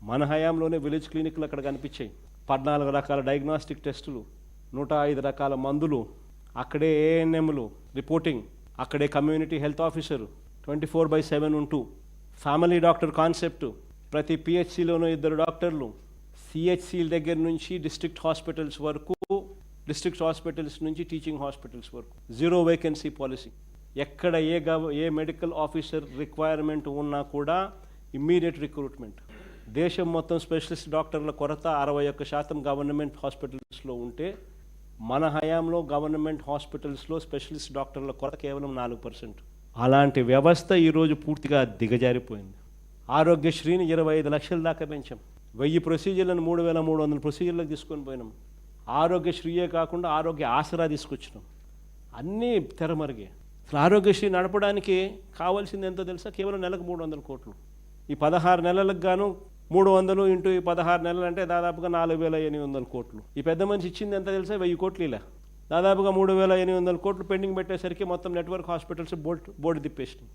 మన హయాంలోనే విలేజ్ క్లినిక్లు అక్కడ కనిపించాయి. 14 రకాల డయాగ్నాస్టిక్ టెస్టులు, 105 రకాల మందులు, అక్కడే ఏఎన్ఎంలు రిపోర్టింగ్, అక్కడే కమ్యూనిటీ హెల్త్ ఆఫీసర్ 24/7 ఉంటూ, ఫ్యామిలీ డాక్టర్ కాన్సెప్ట్, ప్రతి పిహెచ్సిలోనూ 2 డాక్టర్లు, సిహెచ్సిల దగ్గర నుంచి డిస్ట్రిక్ట్ హాస్పిటల్స్ వరకు, డిస్ట్రిక్ట్ హాస్పిటల్స్ నుంచి టీచింగ్ హాస్పిటల్స్ వరకు, 0 వేకెన్సీ పాలసీ. ఎక్కడ ఏ మెడికల్ ఆఫీసర్ రిక్వైర్మెంట్ ఉన్నా కూడా ఇమ్మీడియట్ రిక్రూట్మెంట్. దేశం మొత్తం స్పెషలిస్ట్ డాక్టర్ల కొరత 61% గవర్నమెంట్ హాస్పిటల్స్లో ఉంటే, మన హయాంలో గవర్నమెంట్ హాస్పిటల్స్లో స్పెషలిస్ట్ డాక్టర్ల కొరత కేవలం 4%. అలాంటి వ్యవస్థ ఈరోజు పూర్తిగా దిగజారిపోయింది. ఆరోగ్యశ్రీని 25 లక్షల దాకా పెంచాం. 1000 ప్రొసీజర్లను 3300 ప్రొసీజర్లకు తీసుకొని పోయినాం. ఆరోగ్యశ్రీయే కాకుండా ఆరోగ్య ఆసరా తీసుకొచ్చినాం. అన్నీ తెరమరిగే. అసలు ఆరోగ్యశ్రీ నడపడానికి కావాల్సింది ఎంతో తెలుసా? కేవలం నెలకు 300 కోట్లు. ఈ 16 నెలలకు గాను 300 ఇంటూ ఈ 16 నెలలు అంటే దాదాపుగా 4800 కోట్లు. ఈ పెద్ద మనిషి ఇచ్చింది ఎంత తెలుసా? 1000 కోట్లు. ఇలా దాదాపుగా 3800 కోట్లు పెండింగ్ పెట్టేసరికి మొత్తం నెట్వర్క్ హాస్పిటల్స్ బోర్డు తిప్పేసినాయి.